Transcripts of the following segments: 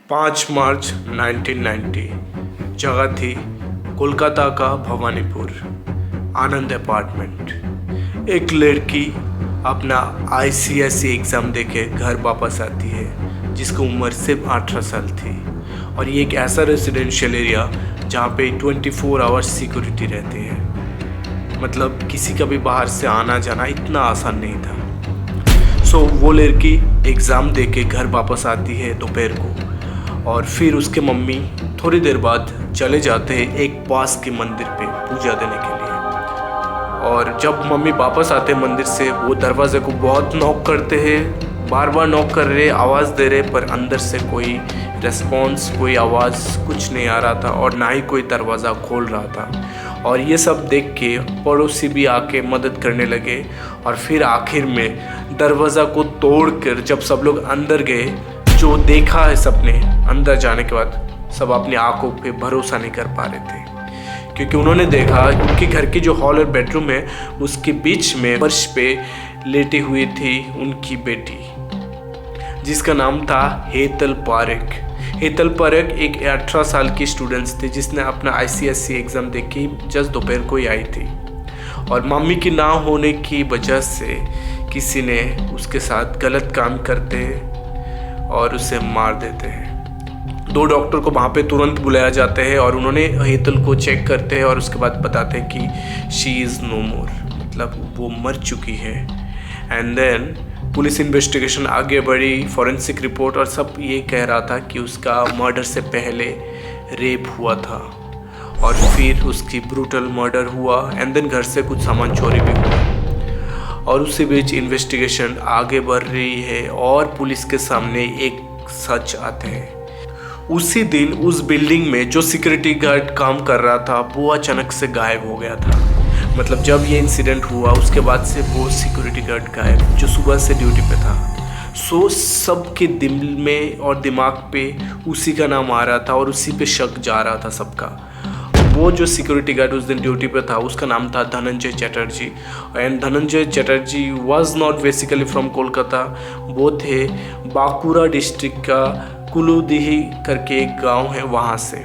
5 मार्च 1990। जगह थी कोलकाता का भवानीपुर, आनंद अपार्टमेंट। एक लड़की अपना आईसीएसई एग्ज़ाम देके घर वापस आती है, जिसकी उम्र सिर्फ 18 साल थी। और ये एक ऐसा रेजिडेंशियल एरिया जहाँ पे 24 आवर्स सिक्योरिटी रहती है। मतलब किसी का भी बाहर से आना जाना इतना आसान नहीं था। वो लड़की एग्ज़ाम देके घर वापस आती है दोपहर को, और फिर उसके मम्मी थोड़ी देर बाद चले जाते हैं एक पास के मंदिर पे पूजा देने के लिए। और जब मम्मी वापस आते हैं मंदिर से, वो दरवाजे को बहुत नॉक करते हैं, बार बार नॉक कर रहे, आवाज़ दे रहे, पर अंदर से कोई रेस्पॉन्स, कोई आवाज़ कुछ नहीं आ रहा था, और ना ही कोई दरवाज़ा खोल रहा था। और ये सब देख के पड़ोसी भी आके मदद करने लगे। और फिर आखिर में दरवाज़ा को तोड़कर जब सब लोग अंदर गए, जो देखा है सबने अंदर जाने के बाद, सब अपनी आंखों पे भरोसा नहीं कर पा रहे थे। क्योंकि उन्होंने देखा उनके घर की जो हॉल और बेडरूम है, उसके बीच में फर्श पे लेटी हुई थी उनकी बेटी, जिसका नाम था हेतल पारेख। हेतल पारेख एक 18 साल की स्टूडेंट्स थी, जिसने अपना आईसीएसई एग्ज़ाम दे के जस्ट दोपहर को ही आई थी। और मम्मी की ना होने की वजह से किसी ने उसके साथ गलत काम करते और उसे मार देते हैं। 2 डॉक्टर को वहाँ पे तुरंत बुलाया जाता है, और उन्होंने हेतल को चेक करते हैं और उसके बाद बताते हैं कि शी इज़ नो मोर, मतलब वो मर चुकी है। एंड देन पुलिस इन्वेस्टिगेशन आगे बढ़ी, फॉरेंसिक रिपोर्ट, और सब ये कह रहा था कि उसका मर्डर से पहले रेप हुआ था, और फिर उसकी ब्रूटल मर्डर हुआ, एंड देन घर से कुछ सामान चोरी भी हुआ। और उसी बीच इन्वेस्टिगेशन आगे बढ़ रही है, और पुलिस के सामने एक सच आता है। उसी दिन उस बिल्डिंग में जो सिक्योरिटी गार्ड काम कर रहा था, वो अचानक से गायब हो गया था। मतलब जब ये इंसिडेंट हुआ, उसके बाद से वो सिक्योरिटी गार्ड गायब, जो सुबह से ड्यूटी पे था। सबके दिल में और दिमाग पे उसी का नाम आ रहा था, और उसी पे शक जा रहा था सबका। वो जो सिक्योरिटी गार्ड उस दिन ड्यूटी पे था, उसका नाम था Dhananjay Chatterjee. And Dhananjay Chatterjee was not basically from Kolkata. वो थे बांकुड़ा डिस्ट्रिक्ट का कुलूदीही करके एक गांव है, वहाँ से।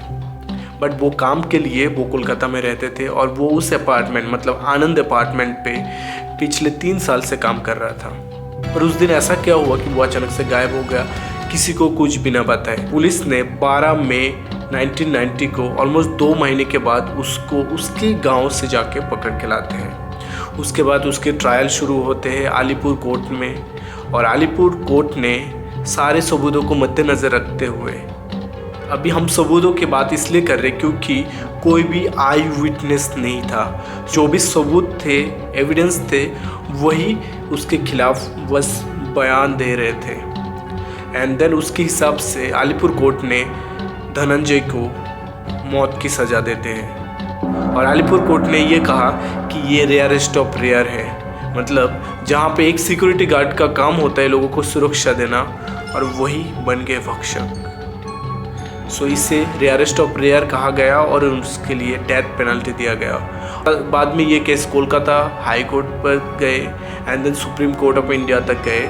बट वो काम के लिए वो कोलकाता में रहते थे, और वो उस अपार्टमेंट मतलब आनंद अपार्टमेंट पे पिछले 3 साल से काम कर रहा था। और उस दिन ऐसा क्या हुआ कि वो अचानक से गायब हो गया, किसी को कुछ भी ना बताए। पुलिस ने 12 मई 1990 को, ऑलमोस्ट 2 महीने के बाद, उसको उसके गांव से जाके पकड़ के लाते हैं। उसके बाद उसके ट्रायल शुरू होते हैं अलीपुर कोर्ट में। और अलीपुर कोर्ट ने सारे सबूतों को मद्देनज़र रखते हुए, अभी हम सबूतों की बात इसलिए कर रहे क्योंकि कोई भी आई विटनेस नहीं था। जो भी सबूत थे, एविडेंस थे, वही उसके खिलाफ बस बयान दे रहे थे। एंड देन उसके हिसाब से अलीपुर कोर्ट ने धनंजय को मौत की सज़ा देते हैं। और अलीपुर कोर्ट ने ये कहा कि ये रेयरेस्ट ऑफ रेयर है। मतलब जहाँ पे एक सिक्योरिटी गार्ड का काम होता है लोगों को सुरक्षा देना, और वही बन गए भक्षक। इसे रेयरेस्ट ऑफ रेयर कहा गया, और उसके लिए डेथ पेनल्टी दिया गया। बाद में ये केस कोलकाता हाई कोर्ट पर गए, and then supreme court of India तक गए।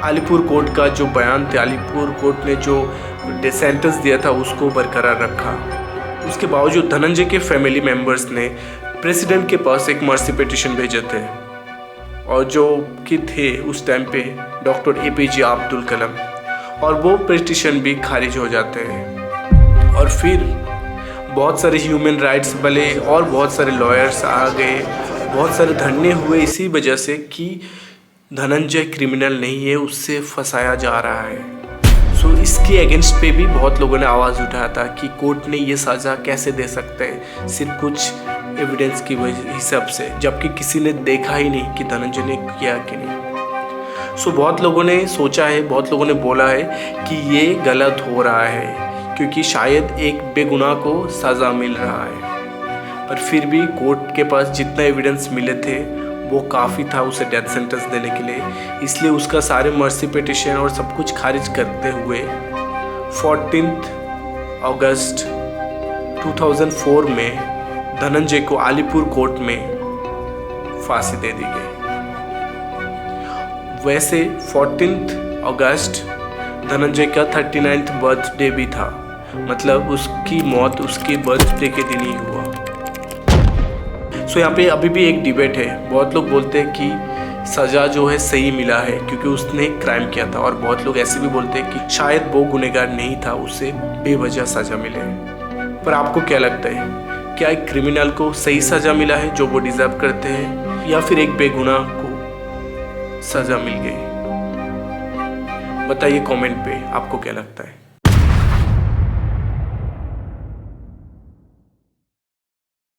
अलीपुर कोर्ट का जो बयान थे, अलीपुर कोर्ट ने जो सेंटेंस दिया था, उसको बरकरार रखा। उसके बावजूद धनंजय के फैमिली मेम्बर्स ने प्रेसिडेंट के पास एक मर्सी पिटीशन भेजे थे, और जो कि थे उस टाइम पे डॉक्टर APJ अब्दुल कलाम, और वो पिटीशन भी खारिज हो जाते हैं। और फिर बहुत सारे ह्यूमन राइट्स वाले और बहुत सारे लॉयर्स आ गए, बहुत सारे धरने हुए, इसी वजह से कि धनंजय क्रिमिनल नहीं है, उससे फंसाया जा रहा है। इसके अगेंस्ट पे भी बहुत लोगों ने आवाज़ उठाया था कि कोर्ट ने ये सज़ा कैसे दे सकते हैं सिर्फ कुछ एविडेंस की हिसाब से, जबकि किसी ने देखा ही नहीं कि धनंजय ने किया कि नहीं। बहुत लोगों ने सोचा है, बहुत लोगों ने बोला है कि ये गलत हो रहा है, क्योंकि शायद एक बेगुनाह को सज़ा मिल रहा है। पर फिर भी कोर्ट के पास जितना एविडेंस मिले थे, वो काफ़ी था उसे डेथ सेंटेंस देने के लिए। इसलिए उसका सारे मर्सी पिटीशन और सब कुछ खारिज करते हुए 14 अगस्त 2004 में धनंजय को अलीपुर कोर्ट में फांसी दे दी गई। वैसे 14 अगस्त धनंजय का 39th बर्थडे भी था, मतलब उसकी मौत उसके बर्थडे के दिन ही हुआ। सो यहाँ पे अभी भी एक डिबेट है। बहुत लोग बोलते हैं कि सज़ा जो है सही मिला है क्योंकि उसने क्राइम किया था, और बहुत लोग ऐसे भी बोलते हैं कि शायद वो गुनहगार नहीं था, उसे बेवजह सज़ा मिले। पर आपको क्या लगता है, क्या एक क्रिमिनल को सही सज़ा मिला है जो वो डिज़र्व करते हैं, या फिर एक बेगुनाह को सज़ा मिल गई? बताइए कमेंट पे आपको क्या लगता है।